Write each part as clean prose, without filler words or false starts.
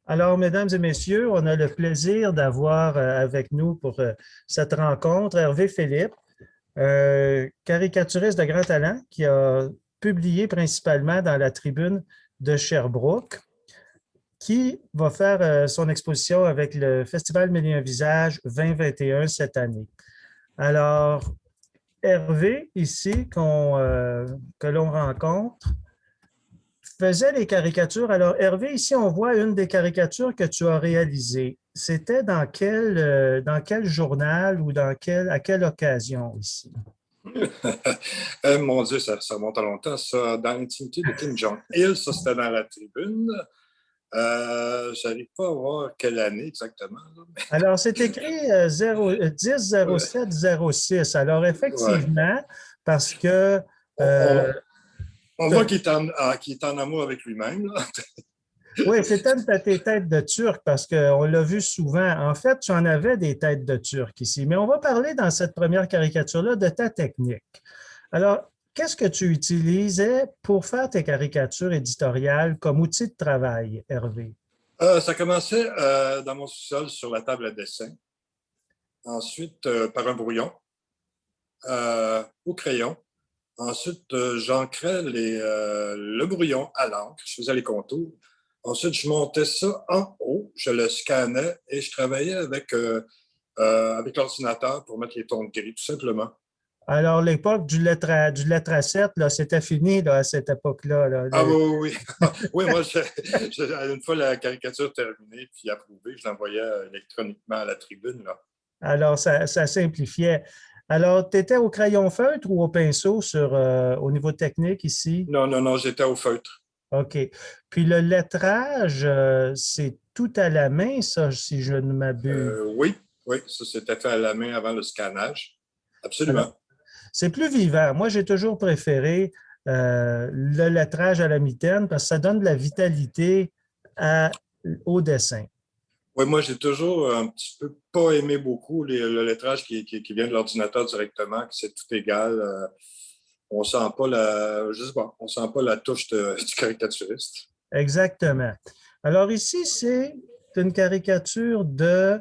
Alors, mesdames et messieurs, on a le plaisir d'avoir avec nous pour cette rencontre Hervé Philippe, caricaturiste de grand talent qui a publié principalement dans la Tribune de Sherbrooke, qui va faire son exposition avec le Festival Mille et un visages 2021 cette année. Alors, Hervé, ici, que l'on rencontre, faisait les caricatures. Alors, Hervé, ici, on voit une des caricatures que tu as réalisées. C'était dans quel journal ou à quelle occasion ici? Mon Dieu, ça remonte à longtemps. Ça, dans l'intimité de Kim Jong-il, ça, c'était dans la Tribune. J'arrive pas à voir quelle année exactement. Alors, c'est écrit 10-07-06. Alors, Ouais. effectivement, parce que On, euh, on- on voit qu'il est en amour avec lui-même. oui, c'était une de tes têtes de Turc parce qu'on l'a vu souvent. En fait, tu en avais des têtes de Turc ici, mais on va parler dans cette première caricature-là de ta technique. Alors, qu'est-ce que tu utilisais pour faire tes caricatures éditoriales comme outil de travail, Hervé? Ça commençait dans mon sous-sol sur la table à dessin. Ensuite, par un brouillon au crayon. Ensuite, j'ancrais le brouillon à l'encre. Je faisais les contours. Ensuite, je montais ça en haut, je le scannais et je travaillais avec l'ordinateur pour mettre les tons de gris, tout simplement. Alors, l'époque du lettre à 7, là, c'était fini là, à cette époque-là. Là. Ah oui, oui. Oui, moi, une fois la caricature terminée puis approuvée, je l'envoyais électroniquement à la tribune. Là. Alors, ça simplifiait. Alors, tu étais au crayon feutre ou au pinceau au niveau technique ici? Non, non, non, j'étais au feutre. OK. Puis le lettrage, c'est tout à la main, ça, si je ne m'abuse. Oui, oui, ça s'était fait à la main avant le scannage. Alors, Absolument. c'est plus vivant. Moi, j'ai toujours préféré le lettrage à la mitaine parce que ça donne de la vitalité au dessin. Oui, moi, j'ai toujours un petit peu pas aimé beaucoup le lettrage qui vient de l'ordinateur directement, que c'est tout égal. On sent pas je sais pas, on sent pas la touche du caricaturiste. Exactement. Alors ici, c'est une caricature de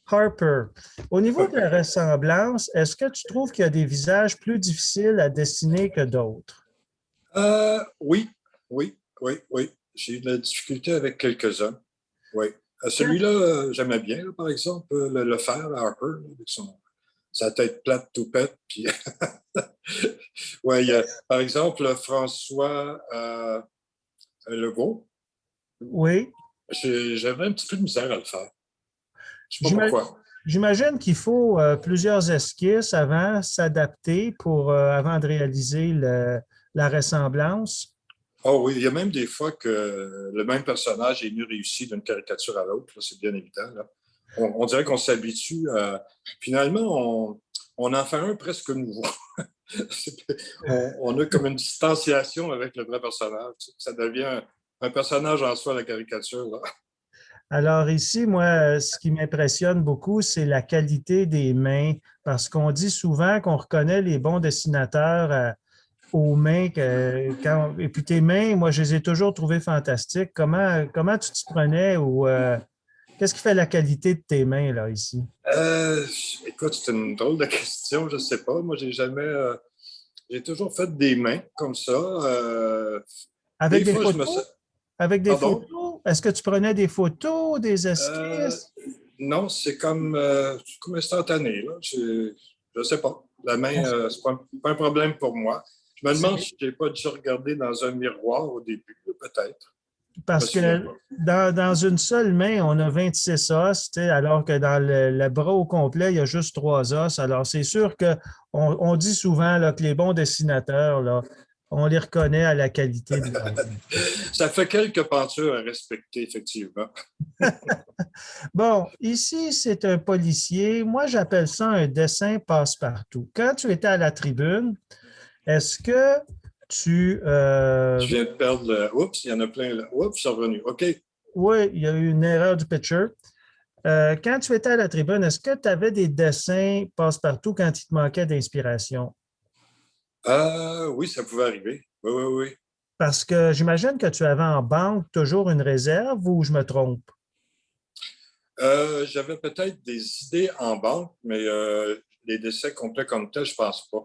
Harper. Au niveau de la ressemblance, est-ce que tu trouves qu'il y a des visages plus difficiles à dessiner que d'autres? Oui, oui, oui, oui. J'ai eu de la difficulté avec quelques-uns. Oui. Quand- Celui-là, j'aimais bien, là, par exemple, le faire, Harper, là, avec sa tête plate, tout pète. Puis, ouais, par exemple, François Legault, Oui. j'avais un petit peu de misère à le faire. Je sais pas J'ima- pourquoi. J'imagine qu'il faut plusieurs esquisses avant s'adapter avant de réaliser la ressemblance. Oh oui, il y a même des fois que le même personnage est mieux réussi d'une caricature à l'autre, c'est bien évident. Là. On dirait qu'on s'habitue à... Finalement, on en fait un presque nouveau. On a comme une distanciation avec le vrai personnage. Ça devient un personnage en soi, la caricature. Là. Alors ici, moi, ce qui m'impressionne beaucoup, c'est la qualité des mains, parce qu'on dit souvent qu'on reconnaît les bons dessinateurs aux mains. Et puis tes mains, moi, je les ai toujours trouvées fantastiques. Comment tu t'y prenais ou qu'est-ce qui fait la qualité de tes mains, là, ici? Euh, Écoute, c'est une drôle de question, je ne sais pas. Moi, j'ai jamais... j'ai toujours fait des mains comme ça. Avec Des des fois, je me photos? sens... Avec des Pardon? photos? Est-ce que tu prenais des photos, des Euh, esquisses? non, c'est comme instantané. Là. Je ne sais pas. La main, c'est pas un problème pour moi. Je me demande si je n'ai pas déjà regardé dans un miroir au début, peut-être. Je me Parce souviens que pas. dans une seule main, on a 26 os, tu sais, alors que dans le bras au complet, il y a juste 3 os. Alors, c'est sûr qu'on dit souvent là, que les bons dessinateurs, là, on les reconnaît à la qualité de leur main. Ça fait quelques pentures à respecter, effectivement. Bon, ici, c'est un policier. Moi, j'appelle ça un dessin passe-partout. Quand tu étais à la tribune, est-ce que tu... Je viens de perdre Oups, il y en a plein là. Oups, je suis revenu. OK. oui, il y a eu une erreur du pitcher. Quand tu étais à la tribune, est-ce que tu avais des dessins passe-partout quand il te manquait d'inspiration? Oui, ça pouvait arriver. Oui, oui, oui. Parce que j'imagine que tu avais en banque toujours une réserve ou je me trompe? J'avais peut-être des idées en banque, mais les dessins complets comme tel, je pense pas.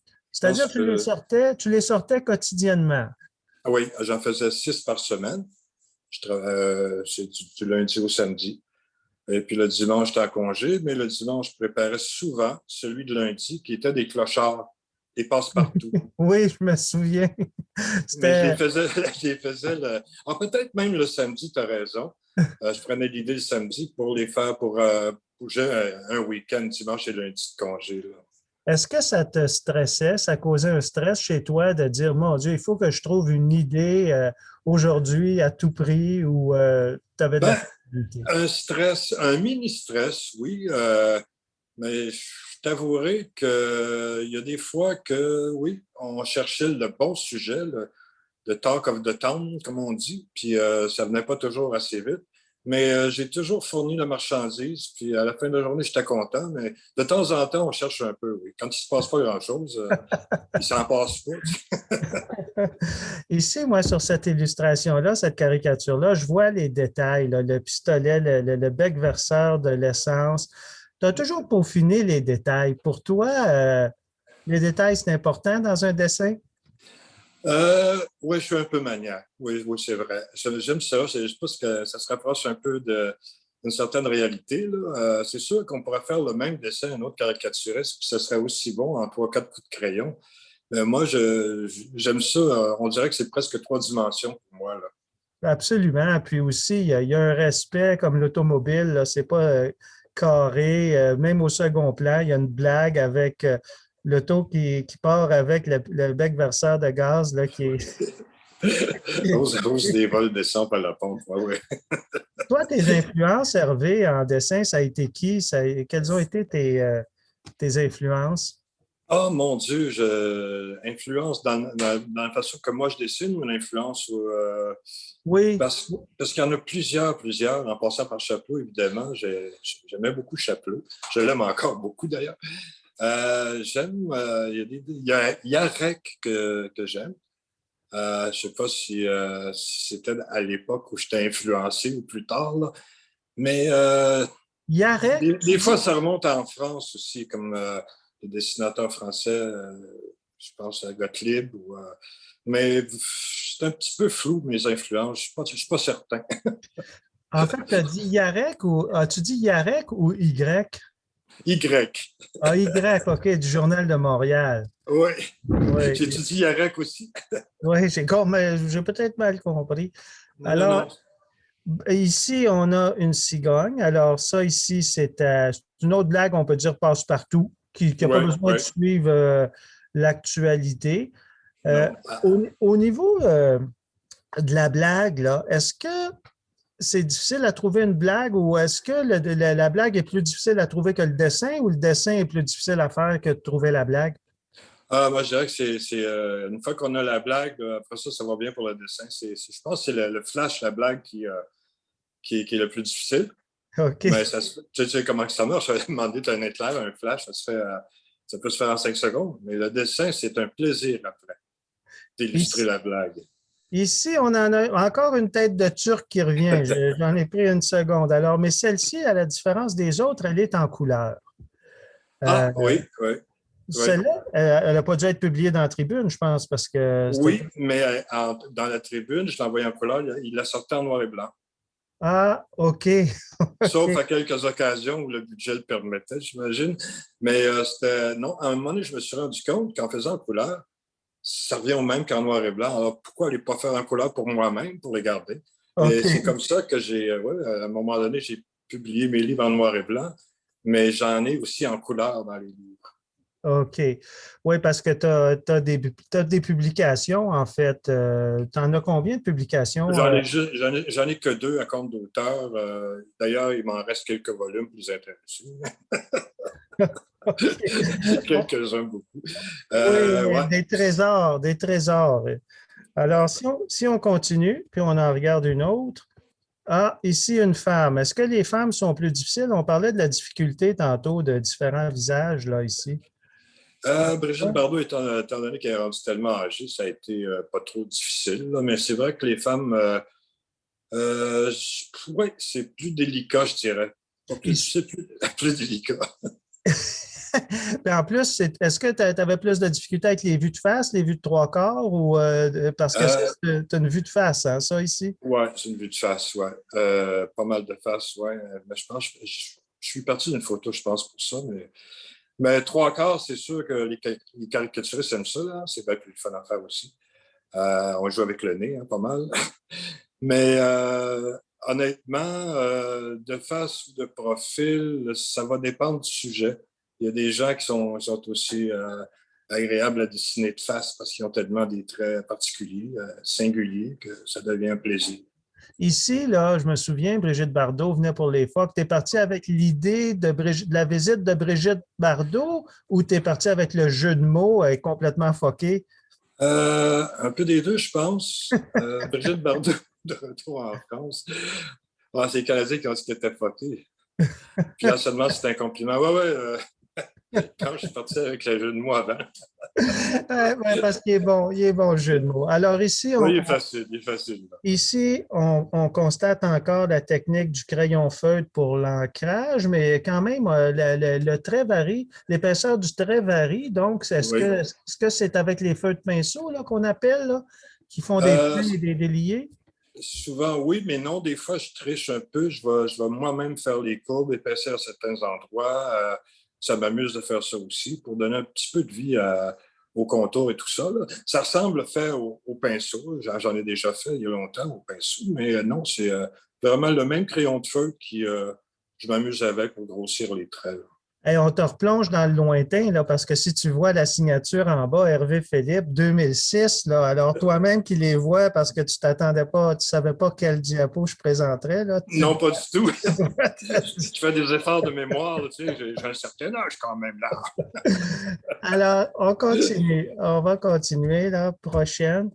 Je C'est-à-dire pense que que tu les sortais quotidiennement. ah oui, j'en faisais 6 par semaine. Je travaillais c'est du lundi au samedi. Et puis le dimanche, j'étais en congé, mais le dimanche, je préparais souvent celui de lundi qui était des clochards, des passe-partout. Oui, je me souviens. Mais je les C'était faisais, je les faisais peut-être même le samedi, tu as raison. Je prenais l'idée le samedi pour les faire pour bouger un week-end, dimanche et lundi de congé. Là. Est-ce que ça te stressait, ça causait un stress chez toi de dire, mon Dieu, il faut que je trouve une idée aujourd'hui à tout prix ou tu avais de la Ben, facilité? un stress, un mini-stress, oui, mais je t'avouerai qu'il y a des fois que, oui, on cherchait le bon sujet, le talk of the town, comme on dit, puis ça venait pas toujours assez vite. Mais j'ai toujours fourni la marchandise, puis à la fin de la journée, j'étais content, mais de temps en temps, on cherche un peu, oui. Quand il ne se passe pas grand-chose, il s'en passe pas. Ici, moi, sur cette illustration-là, cette caricature-là, je vois les détails, là, le pistolet, le bec verseur de l'essence. Tu as toujours peaufiné les détails. Pour toi, les détails, c'est important dans un dessin? Oui, je suis un peu maniaque. Oui, oui, c'est vrai. J'aime ça. Je pense que ça se rapproche un peu d'une certaine réalité. Là. C'est sûr qu'on pourrait faire le même dessin, un autre caricaturiste, puis ça serait aussi bon en trois, quatre coups de crayon. Moi, j'aime ça. On dirait que c'est presque trois dimensions pour moi. Là. Absolument. Puis aussi, il y a un respect comme l'automobile, là, c'est pas carré. Même au second plan, il y a une blague avec l'auto qui part avec le bec verseur de gaz là, qui est. Rose des vols descend par la pompe. Ouais, ouais. Toi, tes influences, Hervé, en dessin, ça a été qui? Quelles ont été tes influences? Oh mon Dieu, influence dans la façon que moi je dessine ou l'influence Oui, parce qu'il y en a plusieurs, en passant par Chapeau, évidemment. J'aimais beaucoup Chapeau. Je l'aime encore beaucoup d'ailleurs. Il y a Yarek que j'aime. Je ne sais pas si c'était à l'époque où j'étais influencé ou plus tard, là. Mais Yarek, tu des fois, dis? ça remonte en France aussi, comme les dessinateurs français, je pense à Gottlieb. Mais c'est un petit peu flou, mes influences. Je ne suis pas certain. En fait, tu as dit Yarek ou as-tu dit Yarek ou Y? Y. Ah, Y, OK, du Journal de Montréal. Oui. Oui, J'étudie Yarek aussi. oui, j'ai peut-être mal compris. Non, Alors, non. ici, on a une cigogne. Alors, ça, ici, c'est une autre blague, on peut dire passe-partout, qui n'a pas Oui, besoin de oui. suivre l'actualité. Euh, Non. au niveau de la blague, là, est-ce que c'est difficile à trouver une blague ou est-ce que la blague est plus difficile à trouver que le dessin ou le dessin est plus difficile à faire que de trouver la blague? Moi, je dirais que une fois qu'on a la blague, après ça, ça va bien pour le dessin. Je pense que c'est le flash, la blague qui est le plus difficile. OK. Mais tu sais comment ça marche. Je vais demander un éclair, un flash, ça peut se faire en 5 secondes. Mais le dessin, c'est un plaisir après d'illustrer Ici, la blague. ici, on en a encore une tête de Turc qui revient. J'en ai pris une seconde. Alors, mais celle-ci, à la différence des autres, elle est en couleur. Euh, Ah, oui, oui, oui. Celle-là, elle n'a pas dû être publiée dans la Tribune, je pense, parce que c'était. Oui, mais dans la tribune, je l'ai envoyé en couleur, il l'a sorti en noir et blanc. Ah, OK. Sauf OK. à quelques occasions où le budget le permettait, j'imagine. Mais non, à un moment donné, je me suis rendu compte qu'en faisant en couleur, ça revient au même qu'en noir et blanc. Alors pourquoi ne pas faire en couleur pour moi-même, pour les garder? Et c'est OK. comme ça que à un moment donné, j'ai publié mes livres en noir et blanc, mais j'en ai aussi en couleur dans les livres. OK. Oui, parce que t'as des publications, en fait. Tu en as combien de publications? J'en ai que deux à compte d'auteur. D'ailleurs, il m'en reste quelques volumes plus intéressants. Quelques-uns, beaucoup. Oui, Ouais. des trésors, des trésors. Alors, si on continue, puis on en regarde une autre. Ah, ici, une femme. Est-ce que les femmes sont plus difficiles? On parlait de la difficulté tantôt de différents visages, là, ici. Brigitte Ouais. Bardot, étant donné qu'elle est rendue tellement âgée, ça a été pas trop difficile. Là, mais c'est vrai que les femmes, Oui, c'est plus délicat, je dirais. C'est plus délicat. Puis en plus, est-ce que tu avais plus de difficultés avec les vues de face, les vues de trois quarts, ou parce que Euh, tu as une vue de face, hein, ça ici? ouais, c'est une vue de face, ouais. Pas mal de face, ouais. Mais je pense, je suis parti d'une photo, je pense, pour ça. Mais trois quarts, c'est sûr que les caricaturistes aiment ça, là. C'est bien plus fun à faire aussi. On joue avec le nez, hein, pas mal. Mais honnêtement, de face ou de profil, ça va dépendre du sujet. Il y a des gens qui sont aussi agréables à dessiner de face parce qu'ils ont tellement des traits particuliers, singuliers, que ça devient un plaisir. Ici, là, je me souviens, Brigitte Bardot venait pour les phoques. Tu es parti avec l'idée de la visite de Brigitte Bardot ou tu es parti avec le jeu de mots complètement foqué? Un peu des deux, je pense. Brigitte Bardot, de retour en France. Ah, c'est les Canadiens qui ont dit qu'elle était fucké. Puis là, seulement, c'est un compliment. Ouais, ouais. Quand je suis parti avec le jeu de mots avant. Ouais, parce qu'il est bon le jeu de mots. Alors Oui, il est facile, il est facile. ici, on constate encore la technique du crayon feutre pour l'ancrage, mais quand même, le trait varie, l'épaisseur du trait varie. Donc, Oui. est-ce que c'est avec les feutres pinceaux là, qu'on appelle, là, qui font des Euh, traits et des déliés? Souvent, oui, mais non, des fois, je triche un peu. Je vais moi-même faire les courbes, épaissir à certains endroits. Ça m'amuse de faire ça aussi pour donner un petit peu de vie au contour et tout ça, là. Ça ressemble faire au pinceau. J'en ai déjà fait il y a longtemps au pinceau, mais non, c'est vraiment le même crayon de feu qui je m'amuse avec pour grossir les traits, là. Hey, on te replonge dans le lointain, là, parce que si tu vois la signature en bas, Hervé Philippe, 2006, là, alors toi-même qui les vois parce que tu t'attendais pas, tu savais pas quel diapo je présenterais, là, Non, pas du tout. tu dois Je fais des efforts de mémoire, là, tu sais, j'ai un certain âge quand même là. Alors, on continue. On va continuer la prochaine.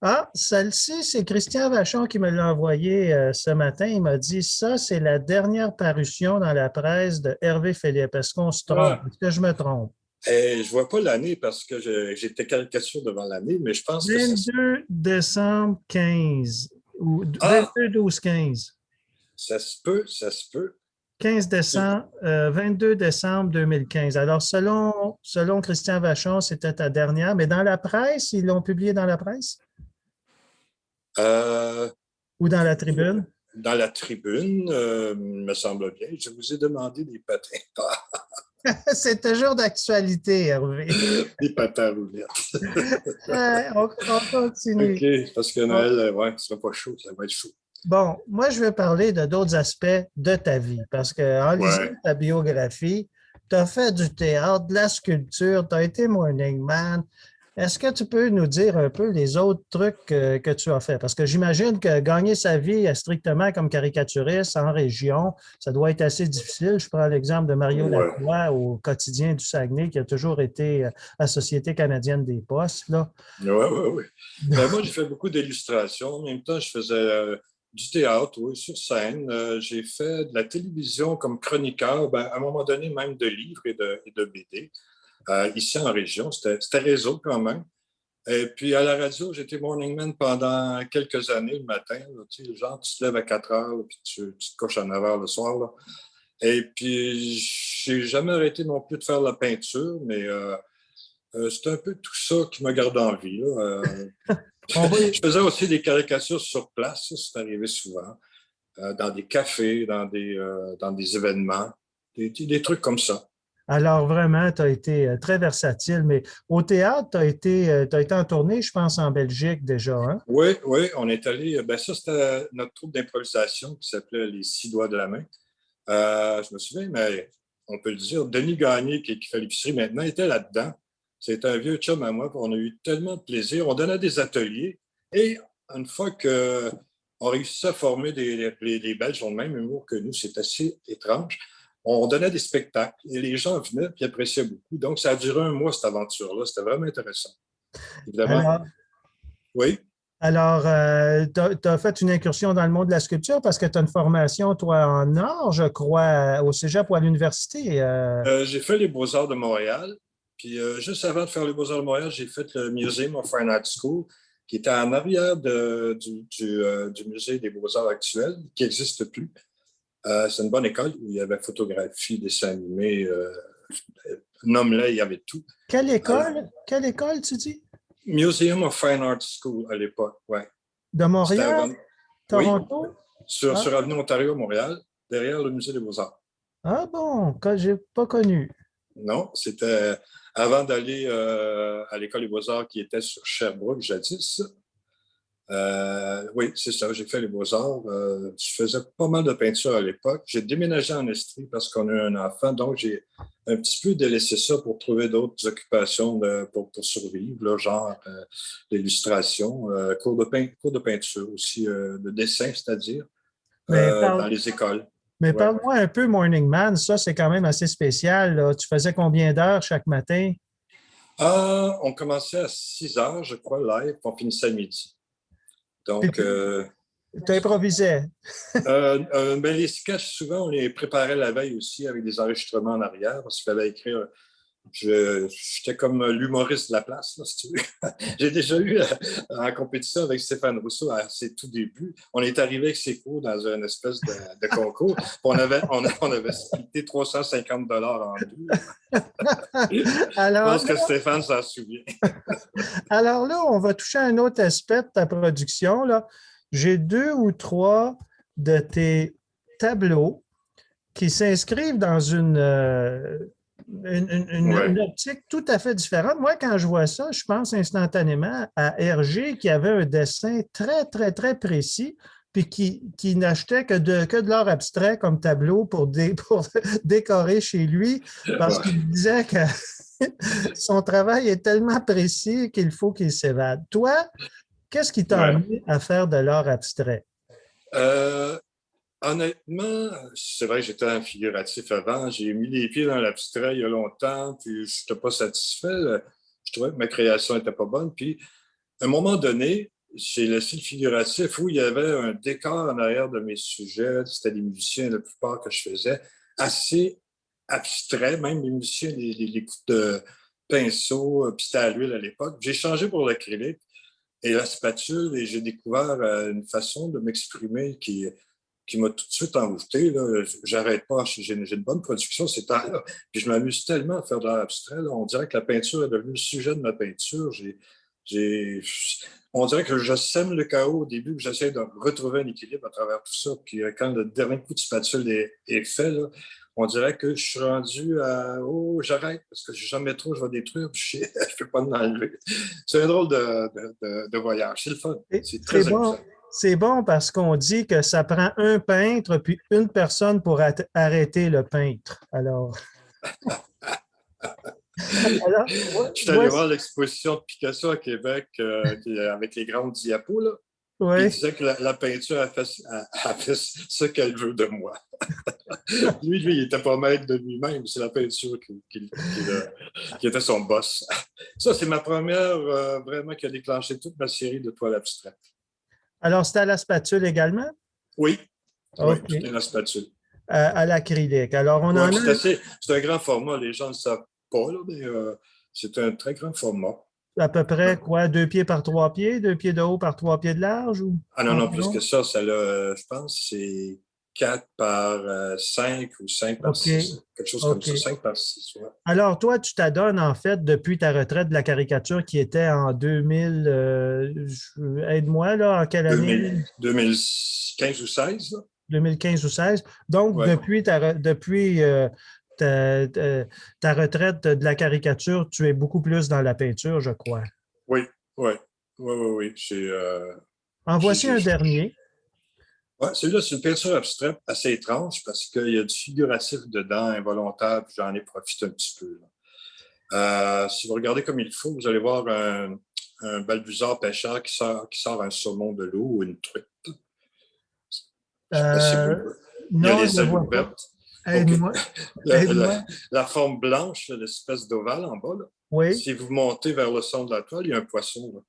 Ah, celle-ci, c'est Christian Vachon qui me l'a envoyé ce matin. Il m'a dit, ça, c'est la dernière parution dans la presse de Hervé Philippe. Est-ce qu'on se trompe? Ah. Est-ce que je me trompe? Je vois pas l'année parce que j'étais caricature devant l'année, mais je pense que ça. 22 décembre 15 ou Ah, 22 12 15. ça se peut, ça se peut. 15 décembre, 22 décembre 2015. Alors, selon Christian Vachon, c'était ta dernière, mais dans la presse, ils l'ont publié dans la presse Euh, ou dans la tribune? Dans la tribune, me semble bien. Je vous ai demandé des patins. C'est toujours d'actualité, Hervé. Des patins à roulettes. On continue. OK, parce que Noël, ouais, ce sera pas chaud, ça va être chaud. Bon, moi, je vais parler de d'autres aspects de ta vie parce qu'en lisant Ouais. ta biographie, tu as fait du théâtre, de la sculpture, tu as été Morning Man. Est-ce que tu peux nous dire un peu les autres trucs que tu as fait? Parce que j'imagine que gagner sa vie strictement comme caricaturiste en région, ça doit être assez difficile. Je prends l'exemple de Mario Ouais. Lacroix au quotidien du Saguenay, qui a toujours été à la Société canadienne des postes, là. Ouais, ouais, ouais. Ben, moi, j'ai fait beaucoup d'illustrations. En même temps, je faisais du théâtre, oui, sur scène. J'ai fait de la télévision comme chroniqueur, ben, à un moment donné, même de livres et de BD. Ici en région, c'était réseau quand même. Et puis à la radio, j'étais morning man pendant quelques années le matin, là, tu sais, genre, tu te lèves à 4 heures, là, puis tu te couches à 9 heures le soir, là. Et puis, j'ai jamais arrêté non plus de faire la peinture, mais c'est un peu tout ça qui m'a gardé en vie, là. On va, Je faisais aussi des caricatures sur place, ça, c'est arrivé souvent, dans des cafés, dans des événements, des trucs comme ça. Alors, vraiment, tu as été très versatile, mais au théâtre, tu as été en tournée, je pense, en Belgique déjà, hein? Oui, oui, on est allé. Ben ça, c'était notre troupe d'improvisation qui s'appelait Les Six Doigts de la Main. Je me souviens, mais on peut le dire, Denis Gagné, qui fait l'épicerie maintenant, était là-dedans. C'est un vieux chum à moi, puis on a eu tellement de plaisir. On donnait des ateliers et une fois qu'on réussissait à former les Belges ont le même humour que nous, c'est assez étrange. On donnait des spectacles et les gens venaient et appréciaient beaucoup. Donc, ça a duré un mois, cette aventure-là. C'était vraiment intéressant. Évidemment, Alors, oui. alors, tu as fait une incursion dans le monde de la sculpture parce que tu as une formation, toi, en art, je crois, au cégep ou à l'université. J'ai fait les Beaux-Arts de Montréal. Puis juste avant de faire les Beaux-Arts de Montréal, j'ai fait le Museum of Fine Art School. qui était en arrière du musée des Beaux-Arts actuel, qui n'existe plus. C'est une bonne école où il y avait photographie, dessin animé, nomme-le, il y avait tout. Quelle école? Quelle école, tu dis? Museum of Fine Arts School à l'époque, oui. De Montréal? Oui, Toronto? sur Avenue Ontario, Montréal, derrière le musée des Beaux-Arts. Ah bon, que j'ai pas connu. Non, c'était avant d'aller à l'École des Beaux-Arts qui était sur Sherbrooke jadis. Oui, c'est ça, j'ai fait les Beaux-Arts. Je faisais pas mal de peinture à l'époque. J'ai déménagé en Estrie parce qu'on a eu un enfant, donc j'ai un petit peu délaissé ça pour trouver d'autres occupations pour survivre, là, genre l'illustration, cours de peinture aussi, de dessin, c'est-à-dire, Mais dans les écoles. mais Ouais. parle-moi un peu Morning Man, ça c'est quand même assez spécial, là. Tu faisais combien d'heures chaque matin? On commençait à 6 heures, je crois, live, puis on finissait à midi. Donc, Tu improvisais. ben, les sketchs, souvent, on les préparait la veille aussi avec des enregistrements en arrière parce qu'il fallait écrire. J'étais comme l'humoriste de la place, là, si tu veux. J'ai déjà eu en compétition avec Stéphane Rousseau à ses tout débuts. On est arrivé avec ses cours dans une espèce de concours. On avait splitté 350 $ en deux. Je Alors pense là, que Stéphane s'en souvient. alors là, on va toucher à un autre aspect de ta production, là. J'ai 2 ou 3 de tes tableaux qui s'inscrivent dans Ouais. une optique tout à fait différente. Moi, quand je vois ça, je pense instantanément à Hergé qui avait un dessin très, très, très précis, puis qui n'achetait que de l'art abstrait comme tableau pour décorer chez lui, parce Ouais. qu'il disait que son travail est tellement précis qu'il faut qu'il s'évade. Toi, qu'est-ce qui t'a Ouais. amené à faire de l'art abstrait? Euh, Honnêtement, c'est vrai que j'étais un figuratif avant. J'ai mis les pieds dans l'abstrait il y a longtemps, puis je n'étais pas satisfait. Je trouvais que ma création n'était pas bonne. Puis, à un moment donné, j'ai laissé le figuratif où il y avait un décor en arrière de mes sujets. C'était des musiciens, la plupart que je faisais, assez abstraits, même les musiciens, les coups de pinceau, puis c'était à l'huile à l'époque. J'ai changé pour l'acrylique et la spatule et j'ai découvert une façon de m'exprimer qui m'a tout de suite envoûté. J'arrête pas, j'ai une bonne production ces temps-là. Puis je m'amuse tellement à faire de l'art abstrait. Là. On dirait que la peinture est devenue le sujet de ma peinture. J'ai, on dirait que je sème le chaos au début, que j'essaie de retrouver un équilibre à travers tout ça. Puis quand le dernier coup de spatule est fait, là, on dirait que je suis rendu à oh, j'arrête parce que jamais trop, je vais détruire, puis je ne peux pas m'enlever. C'est un drôle de voyage. C'est le fun. C'est C'est très bon. amusant. C'est bon parce qu'on dit que ça prend un peintre puis une personne pour arrêter le peintre. Je suis allé voir l'exposition de Picasso à Québec avec les grandes diapos, là. Puis il ouais. disait que la peinture a fait ce qu'elle veut de moi. Lui, il n'était pas maître de lui-même, c'est la peinture qui était son boss. Ça, c'est ma première vraiment qui a déclenché toute ma série de toiles abstraites. Alors, c'était à la spatule également? Oui, oui, OK. tout est la spatule. À l'acrylique. Alors, on Oui, en a c'est un grand format, les gens ne le savent pas, là, mais c'est un très grand format. à peu près quoi? 2 pieds par 3 pieds? 2 pieds de haut par 3 pieds de large? Ou Ah non, non, plus que environ? ça, je pense, c'est 4 par 5 ou 5 par OK. 6, quelque chose comme ça, OK. 5 par 6. Ouais. Alors, toi, tu t'adonnes en fait depuis ta retraite de la caricature qui était en 2000, aide-moi là, en quelle année? 2015 ou 16, là? 2015 ou 16. Donc, Ouais. ta retraite de la caricature, tu es beaucoup plus dans la peinture, je crois. Oui, oui, oui, oui, oui. En J'ai, voici j'ai- un dernier. ouais, celui-là, c'est une peinture abstraite assez étrange parce qu'il y a du figuratif dedans, involontaire, puis j'en ai profité un petit peu, là. Si vous regardez comme il faut, vous allez voir un balbuzard pêcheur qui sort un saumon de l'eau ou une truite. Je ne sais pas si vous Euh, le. Il y a non, je les ne le vois pas. alouettes. OK. Aide-moi. La, la- Aide-moi. la forme blanche, l'espèce d'ovale en bas, là. Oui. Si vous montez vers le centre de la toile, il y a un poisson, là.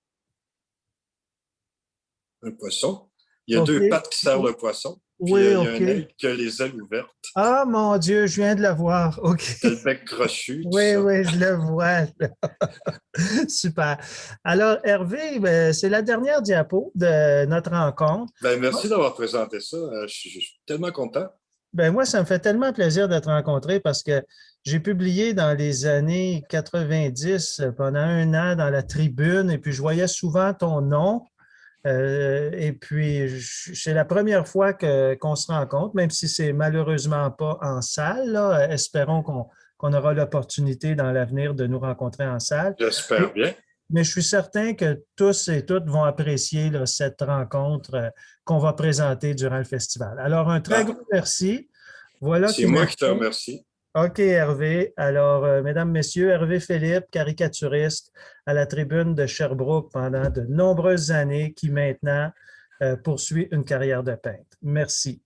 Un poisson. Il y a OK. 2 pattes qui serrent le poisson. Puis Oui, il y a OK. un aigle qui a les ailes ouvertes, Ah, mon Dieu, je viens de le voir. OK. qui a le bec crochu, tout Oui, ça. oui, je le vois. Super. Alors, Hervé, ben, c'est la dernière diapo de notre rencontre. Ben, merci d'avoir présenté ça. Je suis tellement content. Ben, moi, ça me fait tellement plaisir d'être rencontré parce que j'ai publié dans les années 90 pendant un an dans la Tribune et puis je voyais souvent ton nom. Et puis, c'est la première fois qu'on se rencontre, même si c'est malheureusement pas en salle, là. Espérons qu'on aura l'opportunité dans l'avenir de nous rencontrer en salle. J'espère bien. Mais je suis certain que tous et toutes vont apprécier là, cette rencontre qu'on va présenter durant le festival. Alors, un très Ah, grand merci. Voilà c'est qui moi met qui te fin. remercie. OK, Hervé. Alors, mesdames, messieurs, Hervé Philippe, caricaturiste à la Tribune de Sherbrooke pendant de nombreuses années, qui maintenant poursuit une carrière de peintre. Merci.